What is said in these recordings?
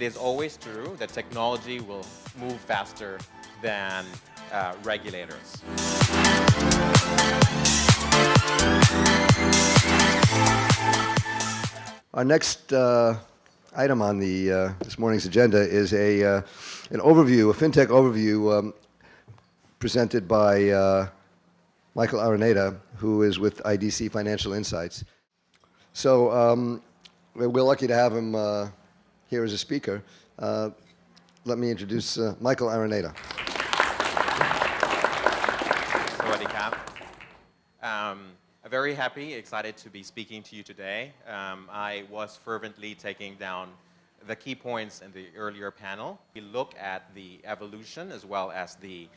is always true that technology will move faster than regulators. Our next item on the this morning's agenda is an overview, a fintech overview presented by Michael Araneta, who is with IDC Financial Insights. So we're lucky to have him here as a speaker. Let me introduce Michael Araneta. Sawadee Kap. Very happy, excited to be speaking to you today. I was fervently taking down the key points in the earlier panel. We look at the evolution as well as the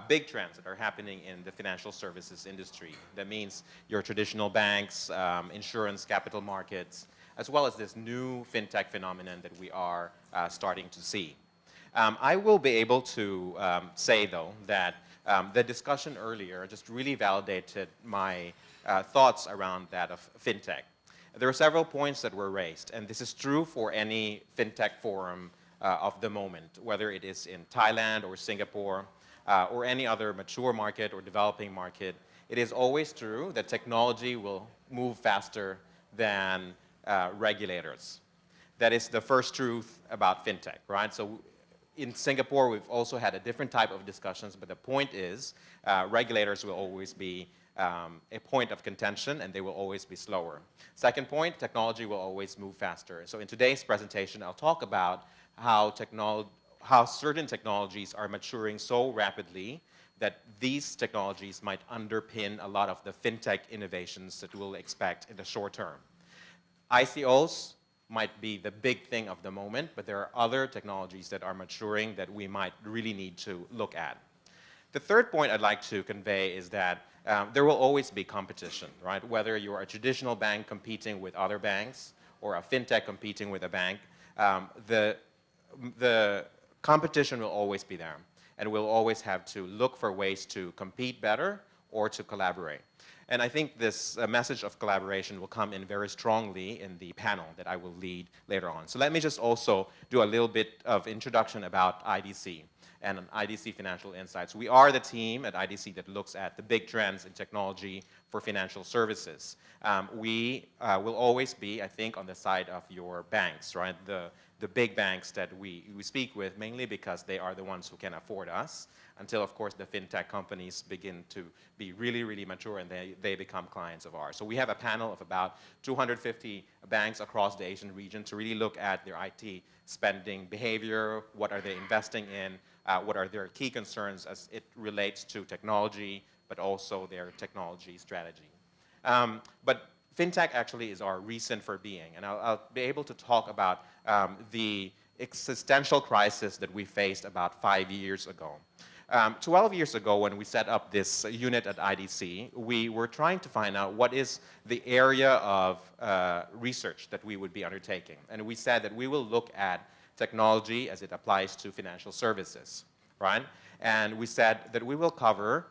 big trends that are happening in the financial services industry. That means your traditional banks, insurance, capital markets, as well as this new fintech phenomenon that we are starting to see. I will be able to say, though, that the discussion earlier just really validated my thoughts around that of fintech. There are several points that were raised, and this is true for any fintech forum of the moment, whether it is in Thailand or Singapore or any other mature market or developing market. It is always true that technology will move faster than regulators. That is the first truth about fintech, right? So in Singapore, we've also had a different type of discussions, but the point is regulators will always be a point of contention, and they will always be slower. Second point, technology will always move faster. So in today's presentation, I'll talk about how certain technologies are maturing so rapidly that these technologies might underpin a lot of the fintech innovations that we'll expect in the short term. ICOs might be the big thing of the moment, but there are other technologies that are maturing that we might really need to look at. The third point I'd like to convey is that there will always be competition, right? Whether you're a traditional bank competing with other banks or a fintech competing with a bank, the competition will always be there, and we'll always have to look for ways to compete better or to collaborate. And I think this message of collaboration will come in very strongly in the panel that I will lead later on. So let me just also do a little bit of introduction about IDC and IDC Financial Insights. We are the team at IDC that looks at the big trends in technology for financial services. We will always be, I think, on the side of your banks, right? The big banks that we speak with, mainly because they are the ones who can afford us, until, of course, the fintech companies begin to be really, really mature and they become clients of ours. So we have a panel of about 250 banks across the Asian region to really look at their IT spending behavior, what are they investing in, what are their key concerns as it relates to technology, but also their technology strategy. But fintech actually is our reason for being, and I'll be able to talk about the existential crisis that we faced about 5 years ago. 12 years ago, when we set up this unit at IDC, we were trying to find out what is the area of research that we would be undertaking. And we said that we will look at technology as it applies to financial services, right? And we said that we will cover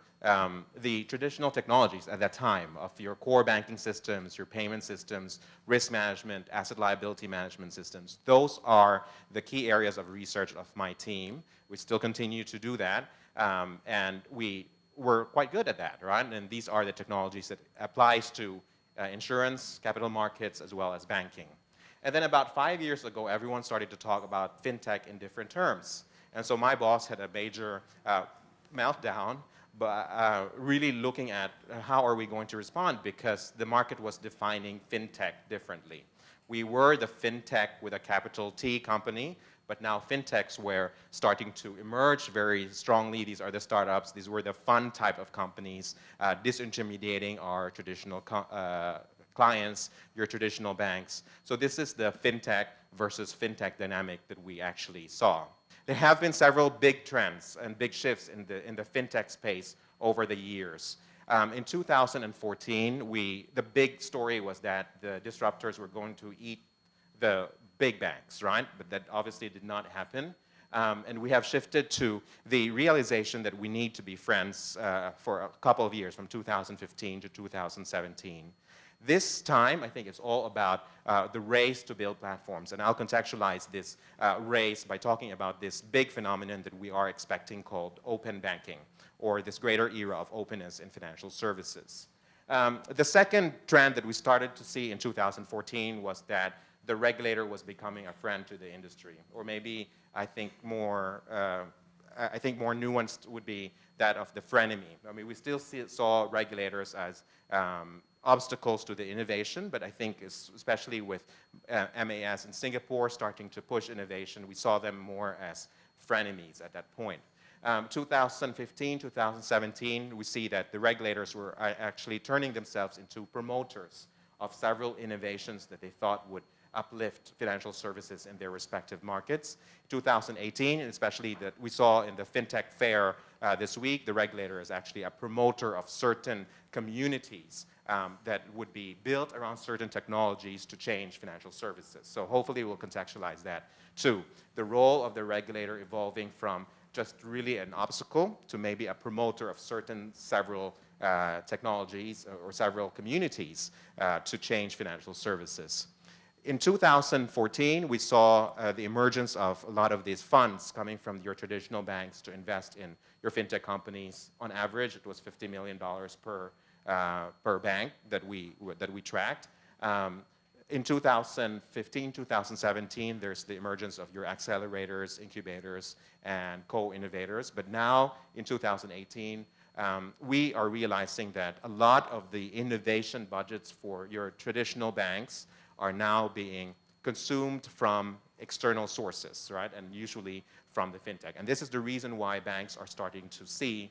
the traditional technologies at that time of your core banking systems, your payment systems, risk management, asset liability management systems. Those are the key areas of research of my team. We still continue to do that, and we were quite good at that, right? And these are the technologies that applies to insurance, capital markets, as well as banking. And then about 5 years ago, everyone started to talk about fintech in different terms. And so my boss had a major meltdown, but really looking at how are we going to respond, because the market was defining fintech differently. We were the fintech with a capital T company, but now fintechs were starting to emerge very strongly. These are the startups. These were the fun type of companies, disintermediating our traditional clients, your traditional banks. So this is the fintech versus fintech dynamic that we actually saw. There have been several big trends and big shifts in the fintech space over the years. In 2014, the big story was that the disruptors were going to eat the big banks, right? But that obviously did not happen. And we have shifted to the realization that we need to be friends for a couple of years, from 2015 to 2017. This time, I think it's all about the race to build platforms. And I'll contextualize this race by talking about this big phenomenon that we are expecting called open banking, or this greater era of openness in financial services. The second trend that we started to see in 2014 was that the regulator was becoming a friend to the industry, or maybe I think more nuanced would be that of the frenemy. I mean, we still saw regulators as obstacles to the innovation, but I think especially with MAS in Singapore starting to push innovation, we saw them more as frenemies at that point. 2015, 2017, we see that the regulators were actually turning themselves into promoters of several innovations that they thought would uplift financial services in their respective markets. 2018, and especially that we saw in the Fintech fair this week, the regulator is actually a promoter of certain communities that would be built around certain technologies to change financial services. So hopefully we'll contextualize that too. The role of the regulator evolving from just really an obstacle to maybe a promoter of several technologies or several communities to change financial services. In 2014, we saw the emergence of a lot of these funds coming from your traditional banks to invest in your fintech companies. On average, it was $50 million per bank that we tracked. In 2015, 2017, there's the emergence of your accelerators, incubators, and co-innovators. But now, in 2018, we are realizing that a lot of the innovation budgets for your traditional banks are now being consumed from external sources, right? And usually from the fintech. And this is the reason why banks are starting to see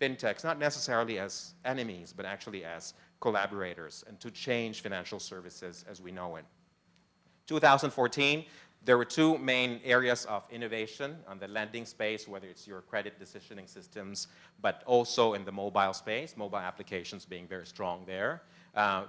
fintechs not necessarily as enemies, but actually as collaborators and to change financial services as we know it. 2014, there were two main areas of innovation on the lending space, whether it's your credit decisioning systems, but also in the mobile space, mobile applications being very strong there.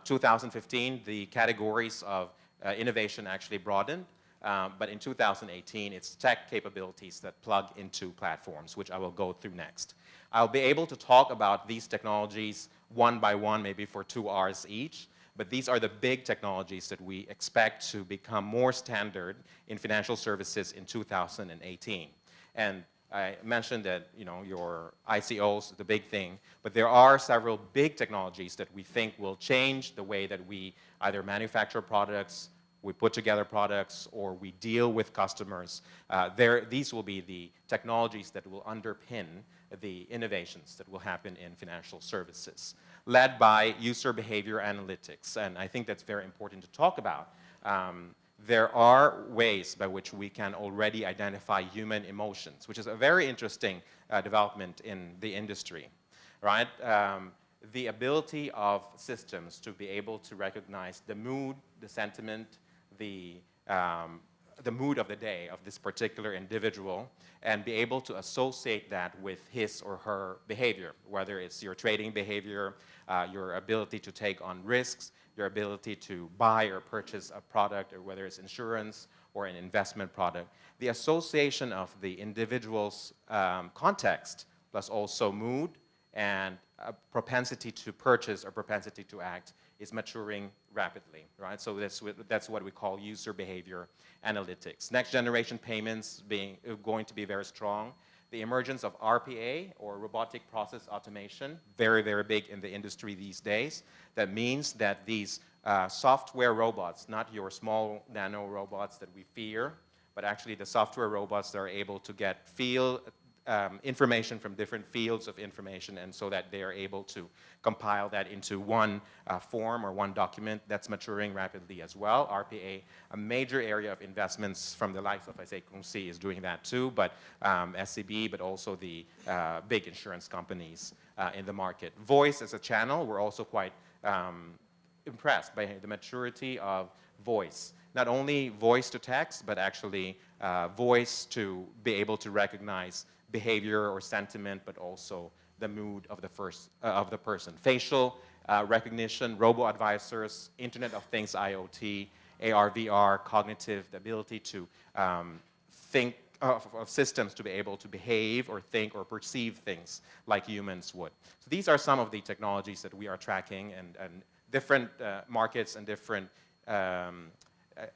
2015, the categories of innovation actually broadened, but in 2018, it's tech capabilities that plug into platforms, which I will go through next. I'll be able to talk about these technologies one by one, maybe for 2 hours each, but these are the big technologies that we expect to become more standard in financial services in 2018. And I mentioned that your ICOs, the big thing, but there are several big technologies that we think will change the way that we either manufacture products, we put together products, or we deal with customers. These will be the technologies that will underpin the innovations that will happen in financial services, led by user behavior analytics. And I think that's very important to talk about. There are ways by which we can already identify human emotions, which is a very interesting development in the industry, right? The ability of systems to be able to recognize the mood, the sentiment, the mood of the day of this particular individual and be able to associate that with his or her behavior, whether it's your trading behavior, your ability to take on risks, your ability to buy or purchase a product, or whether it's insurance or an investment product. The association of the individual's context plus also mood and a propensity to purchase or propensity to act is maturing rapidly, right? So that's what we call user behavior analytics. Next generation payments going to be very strong. The emergence of RPA, or robotic process automation, very, very big in the industry these days. That means that these software robots, not your small nano robots that we fear, but actually the software robots that are able to get information from different fields of information, and so that they are able to compile that into one form or one document. That's maturing rapidly as well. RPA, a major area of investments from the likes of, I say, Kungsi is doing that too, but SCB, but also the big insurance companies in the market. Voice as a channel, we're also quite impressed by the maturity of voice. Not only voice to text, but actually voice to be able to recognize behavior or sentiment, but also the mood of the person. Facial recognition, robo-advisors, Internet of Things, IoT, AR, VR, cognitive, the ability to think of systems to be able to behave or think or perceive things like humans would. So these are some of the technologies that we are tracking and different markets and different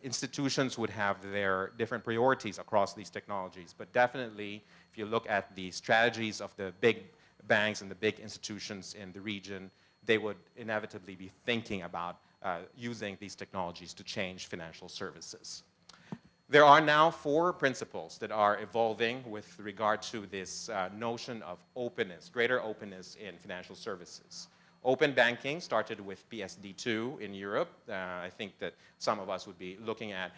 institutions would have their different priorities across these technologies. But definitely, if you look at the strategies of the big banks and the big institutions in the region, they would inevitably be thinking about using these technologies to change financial services. There are now 4 principles that are evolving with regard to this notion of openness, greater openness in financial services. Open banking started with PSD2 in Europe. I think that some of us would be looking at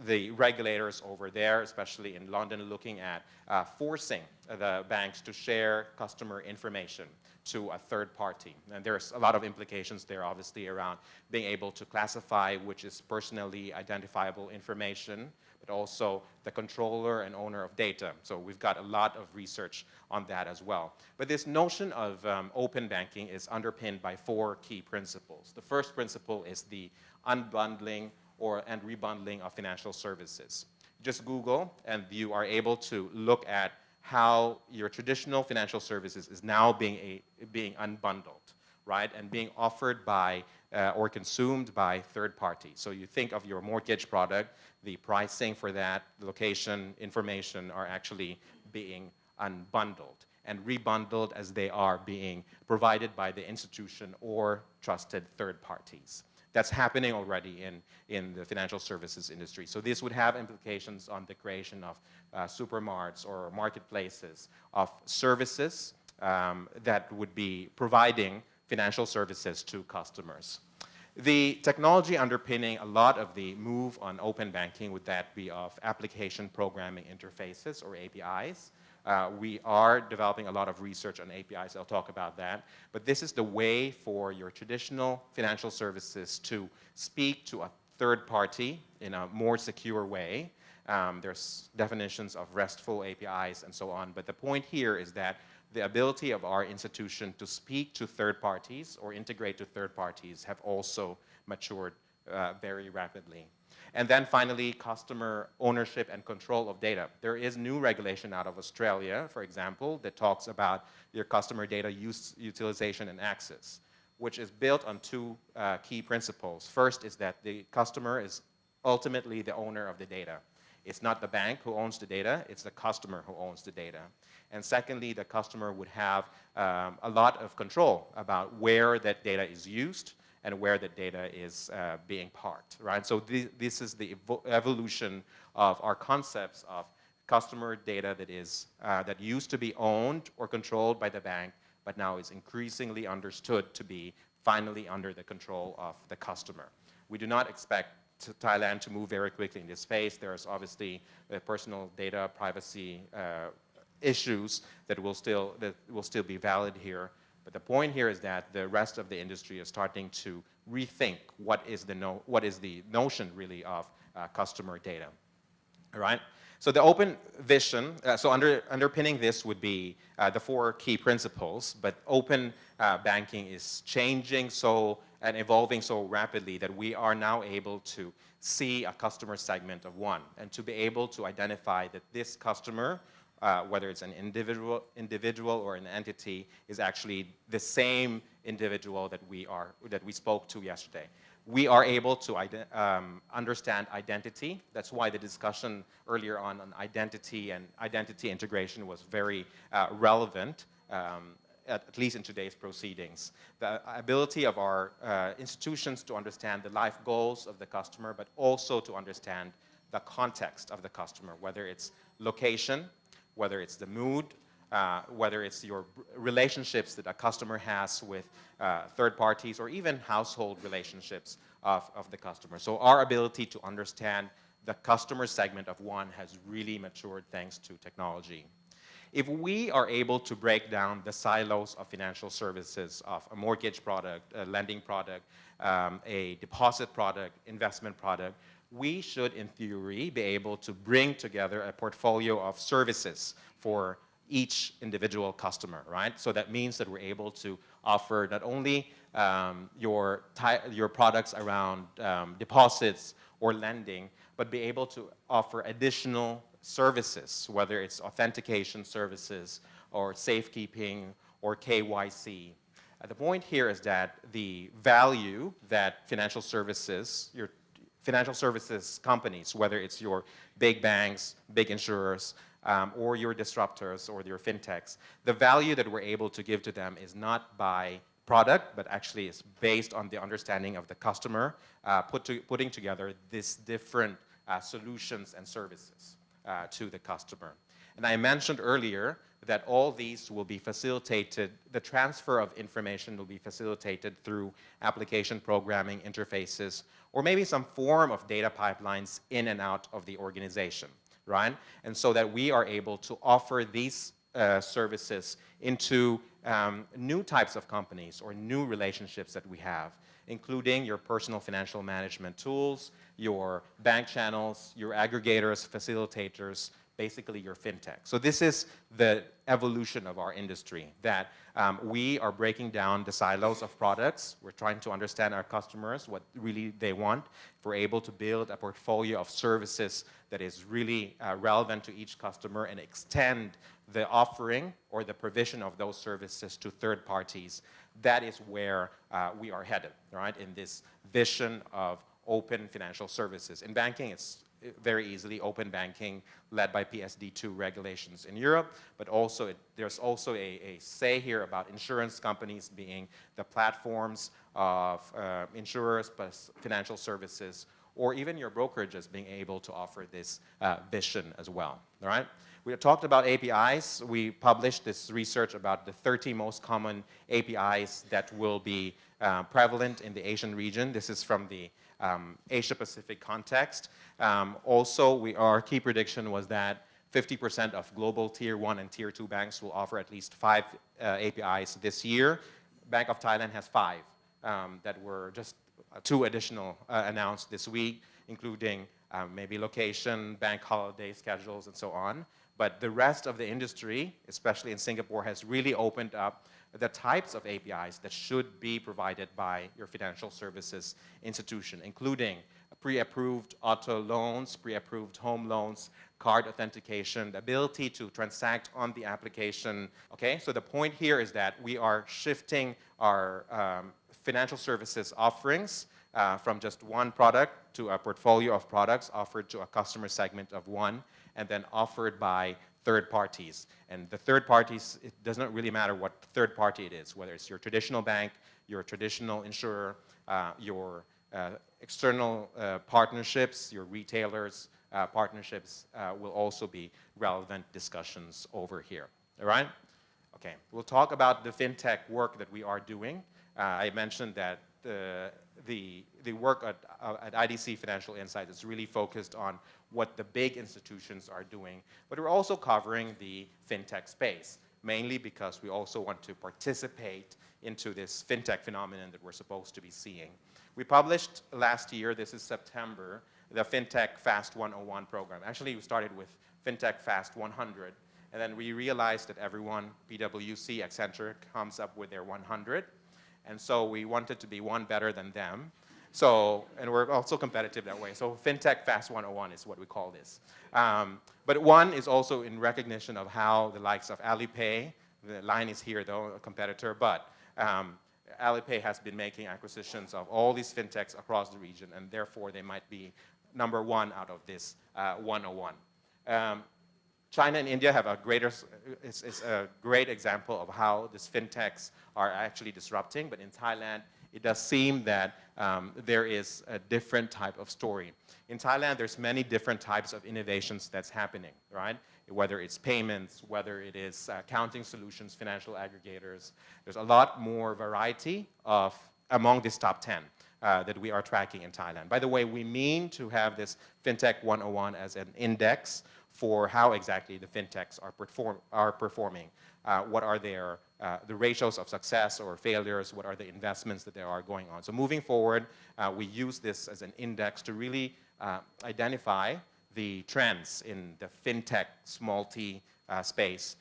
the regulators over there, especially in London, looking at forcing the banks to share customer information to a third party. And there's a lot of implications there, obviously, around being able to classify which is personally identifiable information, but also the controller and owner of data. So we've got a lot of research on that as well. But this notion of open banking is underpinned by 4 key principles. The first principle is the unbundling and rebundling of financial services. Just Google and you are able to look at how your traditional financial services is now being unbundled, right? And being offered by or consumed by third parties. So you think of your mortgage product, the pricing for that, the location, information are actually being unbundled and rebundled as they are being provided by the institution or trusted third parties. That's happening already in the financial services industry. So this would have implications on the creation of supermarts or marketplaces of services that would be providing financial services to customers. The technology underpinning a lot of the move on open banking would that be of application programming interfaces or APIs. We are developing a lot of research on APIs. I'll talk about that. But this is the way for your traditional financial services to speak to a third party in a more secure way. There's definitions of RESTful APIs and so on. But the point here is that the ability of our institution to speak to third parties or integrate to third parties have also matured very rapidly. And then finally, customer ownership and control of data. There is new regulation out of Australia, for example, that talks about your customer data use, utilization, and access, which is built on 2 key principles. First is that the customer is ultimately the owner of the data. It's not the bank who owns the data, it's the customer who owns the data. And secondly, the customer would have a lot of control about where that data is used and where the data is being parked, right? So this is the evolution of our concepts of customer data that used to be owned or controlled by the bank, but now is increasingly understood to be finally under the control of the customer. We do not expect Thailand to move very quickly in this space. There's obviously personal data privacy issues that will still be valid here. But the point here is that the rest of the industry is starting to rethink what is the notion really of customer data. All right? So the open vision, so underpinning this would be the 4 key principles, but open banking is changing and evolving so rapidly that we are now able to see a customer segment of one and to be able to identify that this customer, whether it's an individual or an entity, is actually the same individual that we spoke to yesterday. We are able to understand identity. That's why the discussion earlier on identity and identity integration was very relevant, at least in today's proceedings. The ability of our institutions to understand the life goals of the customer, but also to understand the context of the customer, whether it's location, whether it's the mood, whether it's your relationships that a customer has with third parties, or even household relationships of the customer. So our ability to understand the customer segment of one has really matured thanks to technology. If we are able to break down the silos of financial services of a mortgage product, a lending product, a deposit product, investment product, we should, in theory, be able to bring together a portfolio of services for each individual customer, right? So that means that we're able to offer not only your products around deposits or lending, but be able to offer additional services, whether it's authentication services or safekeeping or KYC. The point here is that the value that financial services, your financial services companies, whether it's your big banks, big insurers, or your disruptors or your fintechs, the value that we're able to give to them is not by product, but actually is based on the understanding of the customer, putting together these different solutions and services to the customer. And I mentioned earlier that all these will be facilitated, the transfer of information will be facilitated through application programming interfaces, or maybe some form of data pipelines in and out of the organization, right? And so that we are able to offer these services into new types of companies or new relationships that we have, including your personal financial management tools, your bank channels, your aggregators, facilitators, basically your fintech. So this is the evolution of our industry, that we are breaking down the silos of products. We're trying to understand our customers, what really they want. If we're able to build a portfolio of services that is really relevant to each customer and extend the offering or the provision of those services to third parties, that is where we are headed, right? In this vision of open financial services. In banking, it's very easily open banking led by PSD2 regulations in Europe, but also there's also a say here about insurance companies being the platforms of insurers plus financial services, or even your brokerages being able to offer this vision as well, all right? We talked about APIs. We published this research about the 30 most common APIs that will be prevalent in the Asian region. This is from the Asia-Pacific context. Also, our key prediction was that 50% of global Tier 1 and Tier 2 banks will offer at least 5 APIs this year. Bank of Thailand has 5 that were just 2 additional announced this week, including maybe location, bank holiday schedules, and so on. But the rest of the industry, especially in Singapore, has really opened up the types of APIs that should be provided by your financial services institution, including pre-approved auto loans, pre-approved home loans, card authentication, the ability to transact on the application. Okay, so the point here is that we are shifting our financial services offerings from just one product to a portfolio of products offered to a customer segment of one, and then offered by third parties. And the third parties, it doesn't really matter what third party it is, whether it's your traditional bank, your traditional insurer, your external partnerships, your retailers partnerships will also be relevant discussions over here, all right? Okay, we'll talk about the fintech work that we are doing. I mentioned that the work at IDC Financial Insights is really focused on what the big institutions are doing, but we're also covering the fintech space, mainly because we also want to participate into this fintech phenomenon that we're supposed to be seeing. We published last year, this is September, the Fintech Fast 101 program. Actually, we started with Fintech Fast 100, and then we realized that everyone, PwC, Accenture, comes up with their 100, and so we wanted to be one better than them. So, and we're also competitive that way. So Fintech Fast 101 is what we call this. But one is also in recognition of how the likes of Alipay, the line is here though, a competitor, but Alipay has been making acquisitions of all these fintechs across the region, and therefore they might be number one out of this 101. China and India have a it's a great example of how these fintechs are actually disrupting, but in Thailand, it does seem that there is a different type of story. In Thailand, there's many different types of innovations that's happening, right? Whether it's payments, whether it is accounting solutions, financial aggregators. There's a lot more variety among this top 10 that we are tracking in Thailand. By the way, we mean to have this Fintech 101 as an index for how exactly the fintechs are performing. What are their the ratios of success or failures? What are the investments that there are going on? So moving forward, we use this as an index to really identify the trends in the fintech small t space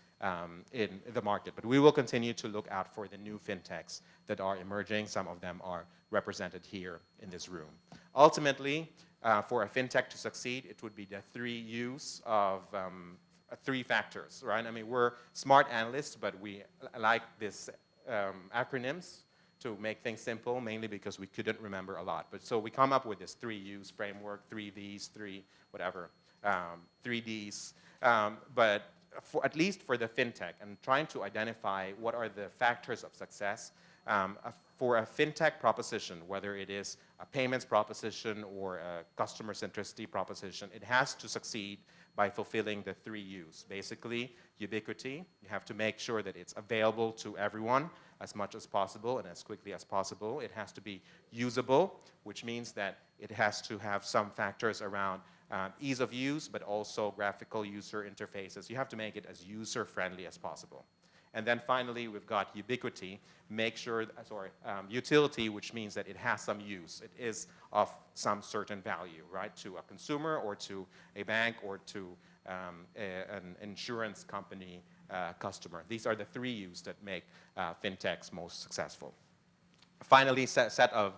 in the market. But we will continue to look out for the new fintechs that are emerging. Some of them are represented here in this room. Ultimately, for a fintech to succeed, it would be the 3 U's of 3 factors, right? I mean, we're smart analysts, but we like this acronyms to make things simple, mainly because we couldn't remember a lot. But so we come up with this 3U's framework, 3V's, 3D's. But at least for the fintech, and trying to identify what are the factors of success for a fintech proposition, whether it is a payments proposition or a customer centricity proposition, it has to succeed by fulfilling the 3U's. Basically, ubiquity. You have to make sure that it's available to everyone as much as possible and as quickly as possible. It has to be usable, which means that it has to have some factors around ease of use, but also graphical user interfaces. You have to make it as user-friendly as possible. And then finally, we've got ubiquity. Make sure, utility, which means that it has some use. It is of some certain value, right, to a consumer or to a bank or to an insurance company customer. These are the 3U's that make fintechs most successful. Finally, set of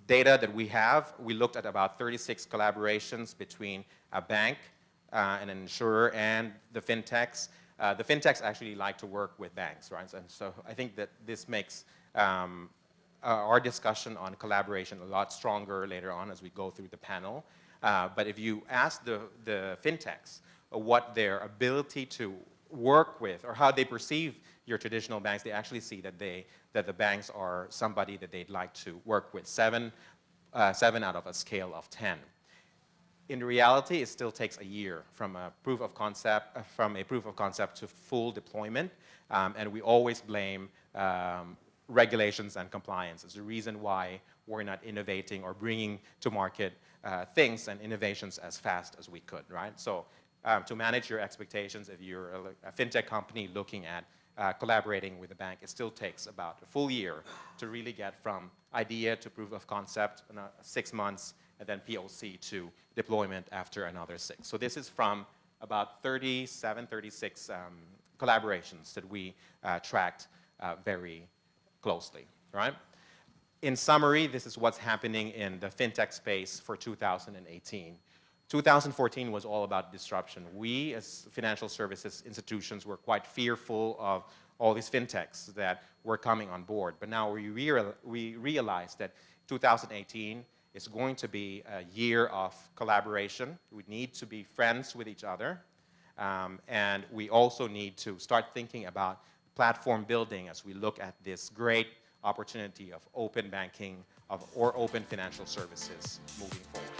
data that we have, we looked at about 36 collaborations between a bank, an insurer, and the fintechs. The fintechs actually like to work with banks, right? And so I think that this makes our discussion on collaboration a lot stronger later on as we go through the panel. But if you ask the fintechs what their ability to work with or how they perceive your traditional banks, they actually see that the banks are somebody that they'd like to work with. 7 out of a scale of 10. In reality, it still takes a year from a proof of concept to full deployment, and we always blame regulations and compliance as the reason why we're not innovating or bringing to market things and innovations as fast as we could, right? So to manage your expectations, if you're a fintech company looking at collaborating with a bank, it still takes about a full year to really get from idea to proof of concept, 6 months, and then POC to deployment after another 6. So this is from about 37, 36 collaborations that we tracked very closely, right? In summary, this is what's happening in the fintech space for 2018. 2014 was all about disruption. We, as financial services institutions, were quite fearful of all these fintechs that were coming on board. But now we realize that 2018 is going to be a year of collaboration. We need to be friends with each other. And we also need to start thinking about platform building as we look at this great opportunity of open banking or open financial services moving forward.